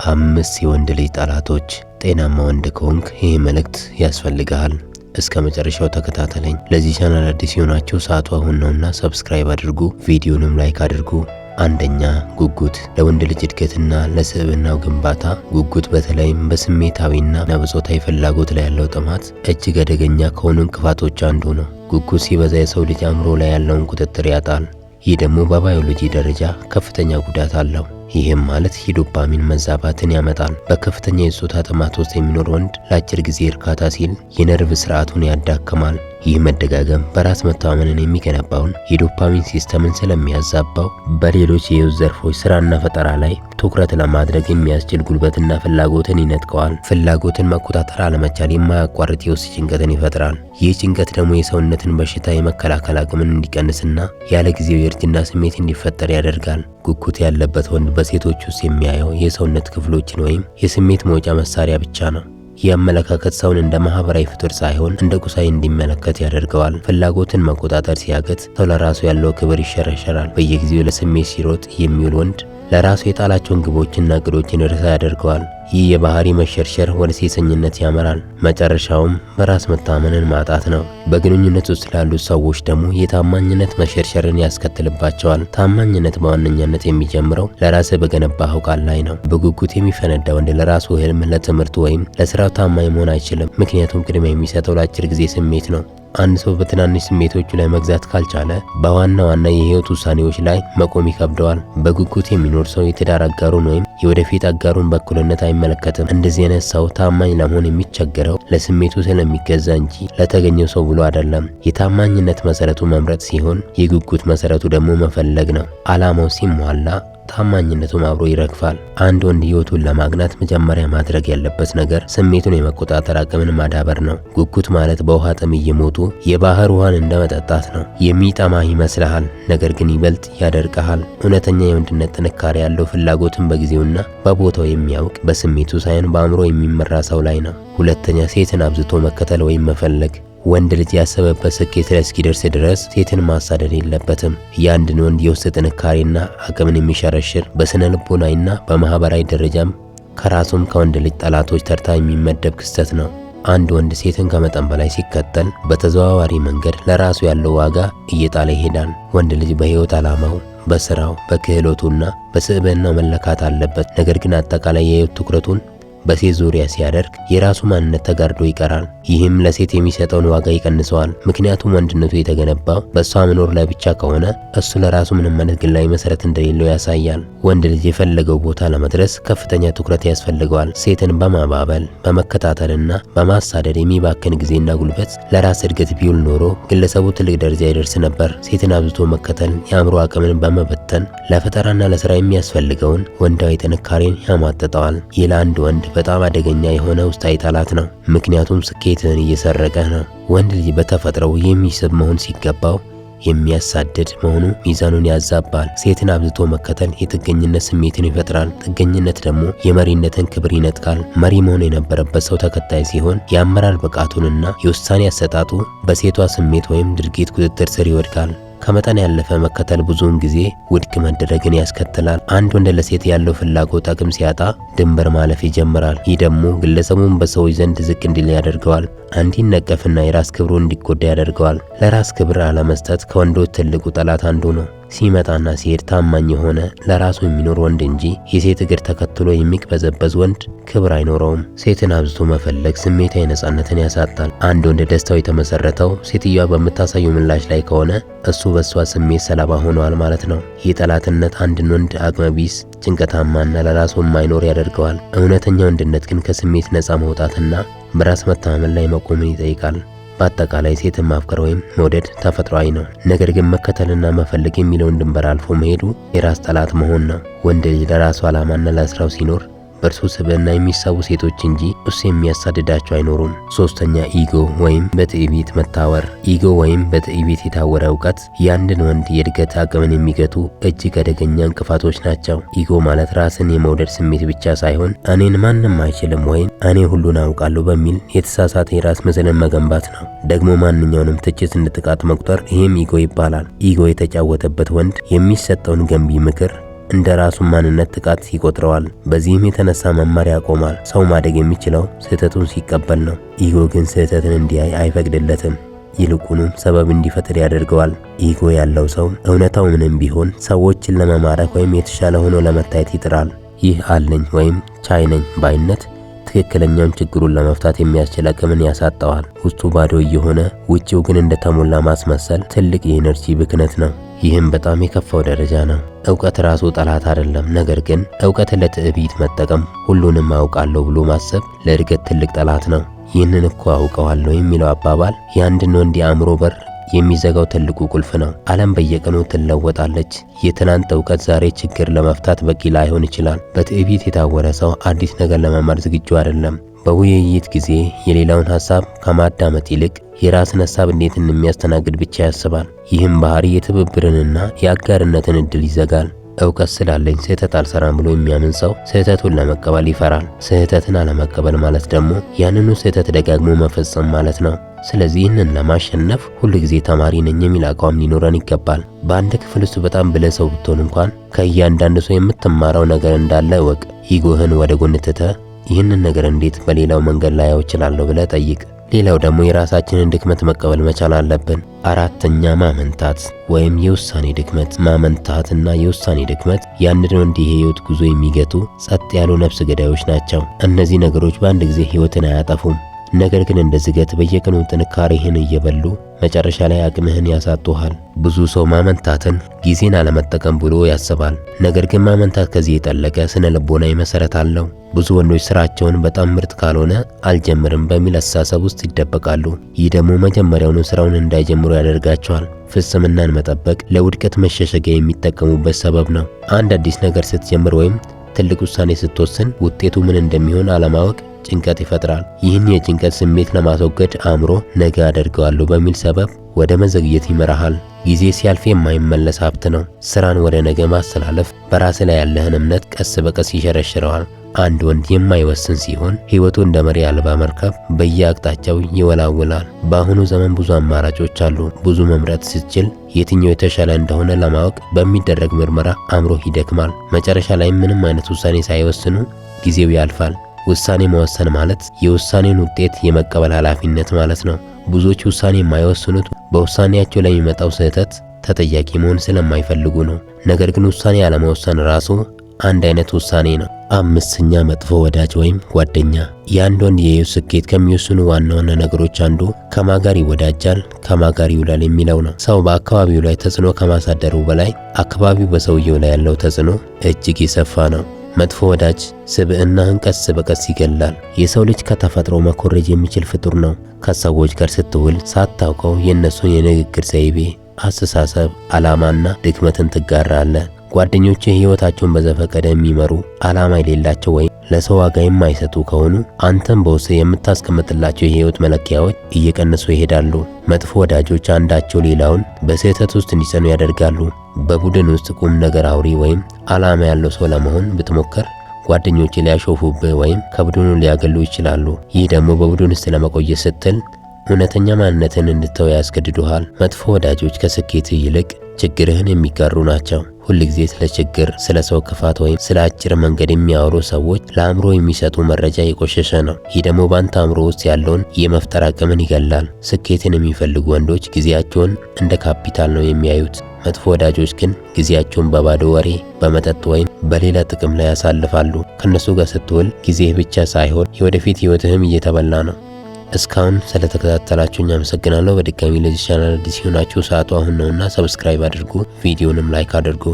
5 የወንድ ልጅ ጠላቶች። ጤናማ ወንድ ከሆንክ ይህ መልእክት ያስፈልጋል። እስከ መጨረሻው ተከታተለኝ። ለዚህ ቻናል አዲስ የሆናችሁ ሰዓቱ አሁን ነውና ሰብስክራይብ አድርጉ፣ ቪዲዮንም ላይክ አድርጉ። አንደኛ፣ ጉጉት። ለወንድ ልጅ እድገትና ለስብዕናው ግንባታ ጉጉት በተለይም በስሜታዊና በጾታዊ ፍላጎት ላይ ያለው ጥማት እጅግ አደገኛ ከሆኑ እንቅፋቶች አንዱ ነው። ጉጉት ሲበዛ የሰው ልጅ አእምሮ ላይ ያለውን ቁጥጥር ያጣል። ይህ ደግሞ በባዮሎጂ ደረጃ ከፍተኛ ጉዳት አለው። ይህም ማለት የዶፓሚን መዛባትን ያመጣል። በከፍተኛ የጾታ ጥማት ውስጥ የሚኖር ወንድ ለአጭር ጊዜ እርካታ ሲል የነርቭ ስርዓቱን ያዳክማል። ይህ መደጋገም በራስ መተማመንን የሚገነባውን የዶፓሚን ሲስተምን ስለሚያዛባው በሌሎች የህይወት ዘርፎች ስራና ፈጠራ ላይ ትኩረት ለማድረግ የሚያስችል ጉልበትና ፍላጎትን ይነጥቀዋል። ፍላጎትን መቆጣጠር አለመቻል የማያቋርጥ የውስጥ ጭንቀትን ይፈጥራል። ይህ ጭንቀት ደግሞ የሰውነትን በሽታ የመከላከል አቅምን እንዲቀንስና ያለ ጊዜው የእርጅና ስሜት እንዲፈጠር ያደርጋል። ጉጉት ያለበት ወንድ በሴቶች ውስጥ የሚያየው የሰውነት ክፍሎችን ወይም የስሜት መውጫ መሳሪያ ብቻ ነው። ይህ አመለካከት ሰውን እንደ ማህበራዊ ፍጡር ሳይሆን እንደ ቁሳዊ እንዲመለከት ያደርገዋል። ፍላጎትን መቆጣጠር ሲያገት ሰው ለራሱ ያለው ክብር ይሸረሸራል። በየጊዜው ለስሜት ሲሮጥ የሚውል ወንድ ለራሱ የጣላቸውን ግቦችና እቅዶችን ርዕስ ያደርገዋል። ይህ የባህሪ መሸርሸር ወደ ሴሰኝነት ያመራል። መጨረሻውም በራስ መታመንን ማጣት ነው። በግንኙነት ውስጥ ላሉት ሰዎች ደግሞ የታማኝነት መሸርሸርን ያስከትልባቸዋል። ታማኝነት በዋነኛነት የሚጀምረው ለራስህ በገነባኸው ቃል ላይ ነው። በጉጉት የሚፈነዳ ወንድ ለራሱ ህልም፣ ለትምህርቱ ወይም ለስራው ታማኝ መሆን አይችልም። ምክንያቱም ቅድሚያ የሚሰጠው ለአጭር ጊዜ ስሜት ነው። አንድ ሰው በትናንሽ ስሜቶቹ ላይ መግዛት ካልቻለ በዋና ዋና የህይወት ውሳኔዎች ላይ መቆም ይከብደዋል። በጉጉት የሚኖር ሰው የትዳር አጋሩን ወይም የወደፊት አጋሩን በእኩልነት አይመለከትም። እንደዚህ አይነት ሰው ታማኝ ለመሆን የሚቸገረው ለስሜቱ ስለሚገዛ እንጂ ለተገኘው ሰው ብሎ አይደለም። የታማኝነት መሰረቱ መምረጥ ሲሆን የጉጉት መሰረቱ ደግሞ መፈለግ ነው። ዓላማው ሲሟላ ታማኝነቱም አብሮ ይረግፋል። አንድ ወንድ ህይወቱን ለማግናት መጀመሪያ ማድረግ ያለበት ነገር ስሜቱን የመቆጣጠር አቅምን ማዳበር ነው። ጉጉት ማለት በውሃ ጥም እየሞቱ የባህር ውሃን እንደመጠጣት ነው። የሚጠማ ይመስልሃል፣ ነገር ግን ይበልጥ ያደርቀሃል። እውነተኛ የወንድነት ጥንካሬ ያለው ፍላጎትን በጊዜውና በቦታው የሚያውቅ በስሜቱ ሳይሆን በአእምሮ የሚመራ ሰው ላይ ነው። ሁለተኛ፣ ሴትን አብዝቶ መከተል ወይም መፈለግ። ወንድ ልጅ ያሰበበት ስኬት ላይ እስኪደርስ ድረስ ሴትን ማሳደድ የለበትም። የአንድን ወንድ የውስጥ ጥንካሬና አቅምን የሚሸረሽር በስነ ልቦናዊና በማህበራዊ ደረጃም ከራሱም ከወንድ ልጅ ጠላቶች ተርታ የሚመደብ ክስተት ነው። አንድ ወንድ ሴትን ከመጠን በላይ ሲከተል በተዘዋዋሪ መንገድ ለራሱ ያለው ዋጋ እየጣለ ይሄዳል። ወንድ ልጅ በህይወት ዓላማው፣ በስራው፣ በክህሎቱና በስብዕናው መለካት አለበት። ነገር ግን አጠቃላይ የህይወት ትኩረቱን በሴት ዙሪያ ሲያደርግ የራሱ ማንነት ተጋርዶ ይቀራል። ይህም ለሴት የሚሰጠውን ዋጋ ይቀንሰዋል። ምክንያቱም ወንድነቱ የተገነባው በእሷ መኖር ላይ ብቻ ከሆነ እሱ ለራሱ ምንም አይነት ግላዊ መሰረት እንደሌለው ያሳያል። ወንድ ልጅ የፈለገው ቦታ ለመድረስ ከፍተኛ ትኩረት ያስፈልገዋል። ሴትን በማባበል በመከታተልና በማሳደድ የሚባክን ጊዜና ጉልበት ለራስ እድገት ቢውል ኖሮ ግለሰቡ ትልቅ ደረጃ ይደርስ ነበር። ሴትን አብዝቶ መከተል የአእምሮ አቅምን በመበተን ለፈጠራና ለስራ የሚያስፈልገውን ወንዳዊ ጥንካሬን ያሟጥጠዋል። ይህ ለአንድ ወንድ በጣም አደገኛ የሆነ ውስጣዊ ጠላት ነው። ምክንያቱም ስኬትን እየሰረቀ ነው። ወንድ ልጅ በተፈጥሮው የሚስብ መሆን ሲገባው የሚያሳድድ መሆኑ ሚዛኑን ያዛባል። ሴትን አብዝቶ መከተል የጥገኝነት ስሜትን ይፈጥራል። ጥገኝነት ደግሞ የመሪነትን ክብር ይነጥቃል። መሪ መሆን የነበረበት ሰው ተከታይ ሲሆን የአመራር ብቃቱንና የውሳኔ አሰጣጡ በሴቷ ስሜት ወይም ድርጊት ቁጥጥር ስር ይወድቃል። ከመጠን ያለፈ መከተል ብዙውን ጊዜ ውድቅ መደረግን ያስከትላል። አንድ ወንድ ለሴት ያለው ፍላጎት አቅም ሲያጣ ድንበር ማለፍ ይጀምራል። ይህ ደግሞ ግለሰቡን በሰዎች ዘንድ ዝቅ እንዲል ያደርገዋል። እንዲነቀፍና የራስ ክብሩ እንዲጎዳ ያደርገዋል። ለራስ ክብር አለመስጠት ከወንዶች ትልቁ ጠላት አንዱ ነው። ሲመጣና ሲሄድ ታማኝ የሆነ ለራሱ የሚኖር ወንድ እንጂ የሴት እግር ተከትሎ የሚቅበዘበዝ ወንድ ክብር አይኖረውም። ሴትን አብዝቶ መፈለግ ስሜታዊ ነፃነትን ያሳጣል። አንድ ወንድ ደስታው የተመሰረተው ሴትዮዋ በምታሳየው ምላሽ ላይ ከሆነ እሱ በሷ ስሜት ሰለባ ሆኗል ማለት ነው። ይህ ጠላትነት አንድን ወንድ አቅመቢስ፣ ጭንቀታማና ለራሱ የማይኖር ያደርገዋል። እውነተኛ ወንድነት ግን ከስሜት ነፃ መውጣትና በራስ መተማመን ላይ መቆምን ይጠይቃል። በአጠቃላይ ሴትን ማፍቀር ወይም መውደድ ተፈጥሯዊ ነው። ነገር ግን መከተልና መፈለግ የሚለውን ድንበር አልፎ መሄዱ የራስ ጠላት መሆን ነው። ወንድ ልጅ ለራሱ ዓላማና ለስራው ሲኖር በእርሱ ስብዕና የሚሳቡ ሴቶች እንጂ እሱ የሚያሳድዳቸው አይኖሩም። ሶስተኛ፣ ኢጎ ወይም በትዕቢት መታወር። ኢጎ ወይም በትዕቢት የታወረ እውቀት የአንድን ወንድ የእድገት አቅምን የሚገቱ እጅግ አደገኛ እንቅፋቶች ናቸው። ኢጎ ማለት ራስን የመውደድ ስሜት ብቻ ሳይሆን እኔን ማንም አይችልም ወይም እኔ ሁሉን አውቃለሁ በሚል የተሳሳተ የራስ ምስልን መገንባት ነው። ደግሞ ማንኛውንም ትችት እንደ ጥቃት መቁጠር፣ ይህም ኢጎ ይባላል። ኢጎ የተጫወተበት ወንድ የሚሰጠውን ገንቢ ምክር እንደ ራሱ ማንነት ጥቃት ይቆጥረዋል። በዚህም የተነሳ መማር ያቆማል። ሰው ማደግ የሚችለው ስህተቱን ሲቀበል ነው። ኢጎ ግን ስህተትን እንዲያይ አይፈቅድለትም። ይልቁንም ሰበብ እንዲፈጥር ያደርገዋል። ኢጎ ያለው ሰው እውነታው ምንም ቢሆን ሰዎችን ለመማረክ ወይም የተሻለ ሆኖ ለመታየት ይጥራል። ይህ አለኝ ወይም ቻይ ነኝ ባይነት ትክክለኛውን ችግሩን ለመፍታት የሚያስችል አቅምን ያሳጣዋል። ውስጡ ባዶ እየሆነ ውጪው ግን እንደተሞላ ማስመሰል ትልቅ የኢነርጂ ብክነት ነው። ይህም በጣም የከፋው ደረጃ ነው። ዕውቀት ራሱ ጠላት አይደለም። ነገር ግን ዕውቀትን ለትዕቢት መጠቀም፣ ሁሉንም አውቃለሁ ብሎ ማሰብ ለእድገት ትልቅ ጠላት ነው። ይህንን እኮ አውቀዋለሁ የሚለው አባባል የአንድን ወንድ የአእምሮ በር የሚዘጋው ትልቁ ቁልፍ ነው። ዓለም በየቀኑ ትለወጣለች። የትናንት ዕውቀት ዛሬ ችግር ለመፍታት በቂ ላይሆን ይችላል። በትዕቢት የታወረ ሰው አዲስ ነገር ለመማር ዝግጁ አይደለም። በውይይት ጊዜ የሌላውን ሐሳብ ከማዳመጥ ይልቅ የራስን ሐሳብ እንዴት እንደሚያስተናግድ ብቻ ያስባል። ይህም ባህሪ የትብብርንና የአጋርነትን ዕድል ይዘጋል። ዕውቀት ስላለኝ ስህተት አልሰራም ብሎ የሚያምን ሰው ስህተቱን ለመቀበል ይፈራል። ስህተትን አለመቀበል ማለት ደግሞ ያንኑ ስህተት ደጋግሞ መፈጸም ማለት ነው። ስለዚህ ይህንን ለማሸነፍ ሁል ጊዜ ተማሪ ነኝ የሚል አቋም ሊኖረን ይገባል። በአንድ ክፍል ውስጥ በጣም ብለህ ሰው ብትሆን እንኳን ከእያንዳንዱ ሰው የምትማረው ነገር እንዳለ እወቅ። ኢጎህን ወደ ጎን ትተህ ይህንን ነገር እንዴት በሌላው መንገድ ላየው እችላለሁ ብለህ ጠይቅ። ሌላው ደግሞ የራሳችንን ድክመት መቀበል መቻል አለብን። አራተኛ ማመንታት ወይም የውሳኔ ድክመት። ማመንታትና የውሳኔ ድክመት የአንድን ወንድ የህይወት ጉዞ የሚገቱ ጸጥ ያሉ ነፍስ ገዳዮች ናቸው። እነዚህ ነገሮች በአንድ ጊዜ ህይወትን አያጠፉም። ነገር ግን እንደ ዝገት በየቀኑ ጥንካሬህን እየበሉ መጨረሻ ላይ አቅምህን ያሳጡሃል። ብዙ ሰው ማመንታትን ጊዜን አለመጠቀም ብሎ ያስባል። ነገር ግን ማመንታት ከዚህ የጠለቀ ስነ ልቦናዊ መሰረት አለው። ብዙ ወንዶች ስራቸውን በጣም ምርጥ ካልሆነ አልጀምርም በሚል አስተሳሰብ ውስጥ ይደበቃሉ። ይህ ደግሞ መጀመሪያውኑ ስራውን እንዳይጀምሩ ያደርጋቸዋል። ፍጽምናን መጠበቅ ለውድቀት መሸሸጊያ የሚጠቀሙበት ሰበብ ነው። አንድ አዲስ ነገር ስትጀምር ወይም ትልቅ ውሳኔ ስትወስን ውጤቱ ምን እንደሚሆን አለማወቅ ጭንቀት ይፈጥራል። ይህን የጭንቀት ስሜት ለማስወገድ አእምሮ ነገ አደርገዋለሁ በሚል ሰበብ ወደ መዘግየት ይመራሃል። ጊዜ ሲያልፍ የማይመለስ ሀብት ነው። ስራን ወደ ነገ ማስተላለፍ በራስ ላይ ያለህን እምነት ቀስ በቀስ ይሸረሽረዋል። አንድ ወንድ የማይወስን ሲሆን ህይወቱ እንደ መሪ አልባ መርከብ በየአቅጣጫው ይወላውላል። በአሁኑ ዘመን ብዙ አማራጮች አሉ። ብዙ መምረጥ ስትችል የትኛው የተሻለ እንደሆነ ለማወቅ በሚደረግ ምርመራ አእምሮህ ይደክማል። መጨረሻ ላይ ምንም አይነት ውሳኔ ሳይወስኑ ጊዜው ያልፋል። ውሳኔ መወሰን ማለት የውሳኔን ውጤት የመቀበል ኃላፊነት ማለት ነው። ብዙዎች ውሳኔ የማይወስኑት በውሳኔያቸው ላይ የሚመጣው ስህተት ተጠያቂ መሆን ስለማይፈልጉ ነው። ነገር ግን ውሳኔ አለመወሰን ራሱ አንድ አይነት ውሳኔ ነው። አምስተኛ መጥፎ ወዳጅ ወይም ጓደኛ። የአንድ ወንድ የህይወት ስኬት ከሚወስኑ ዋና ዋና ነገሮች አንዱ ከማጋር ይወዳጃል፣ ከማጋር ይውላል የሚለው ነው። ሰው በአካባቢው ላይ ተጽዕኖ ከማሳደሩ በላይ አካባቢው በሰውየው ላይ ያለው ተጽዕኖ እጅግ የሰፋ ነው። መጥፎ ወዳጅ ስብዕናህን ቀስ በቀስ ይገላል። የሰው ልጅ ከተፈጥሮ መኮረጅ የሚችል ፍጡር ነው። ከሰዎች ጋር ስትውል ሳታውቀው የእነሱን የንግግር ዘይቤ፣ አስተሳሰብ፣ ዓላማና ድክመትን ትጋራለህ። ጓደኞች ህይወታቸውን በዘፈቀደ የሚመሩ ዓላማ የሌላቸው ወይም ለሰው ዋጋ የማይሰጡ ከሆኑ አንተም በውስጥ የምታስቀምጥላቸው የህይወት መለኪያዎች እየቀነሱ ይሄዳሉ። መጥፎ ወዳጆች አንዳቸው ሌላውን በስህተት ውስጥ እንዲጸኑ ያደርጋሉ። በቡድን ውስጥ ቁም ነገር አውሪ ወይም ዓላማ ያለው ሰው ለመሆን ብትሞክር ጓደኞች ሊያሾፉብህ ወይም ከቡድኑ ሊያገሉ ይችላሉ። ይህ ደግሞ በቡድን ውስጥ ለመቆየት ስትል እውነተኛ ማንነትን እንድተው ያስገድዱሃል። መጥፎ ወዳጆች ከስኬት ይልቅ ችግርህን የሚጋሩ ናቸው። ሁልጊዜ ስለ ችግር፣ ስለ ሰው ክፋት ወይም ስለ አጭር መንገድ የሚያወሩ ሰዎች ለአእምሮ የሚሰጡ መረጃ የቆሸሸ ነው። ይህ ደግሞ በአንተ አእምሮ ውስጥ ያለውን የመፍጠር አቅምን ይገላል። ስኬትን የሚፈልጉ ወንዶች ጊዜያቸውን እንደ ካፒታል ነው የሚያዩት። መጥፎ ወዳጆች ግን ጊዜያቸውን በባዶ ወሬ፣ በመጠጥ ወይም በሌላ ጥቅም ላይ ያሳልፋሉ። ከነሱ ጋር ስትውል ጊዜህ ብቻ ሳይሆን የወደፊት ህይወትህም እየተበላ ነው። እስካሁን ስለተከታተላችሁኝ አመሰግናለሁ። በድጋሚ ለዚህ ቻናል አዲስ ሆናችሁ ሰዓቱ አሁን ነውና ሰብስክራይብ አድርጉ፣ ቪዲዮንም ላይክ አድርጉ።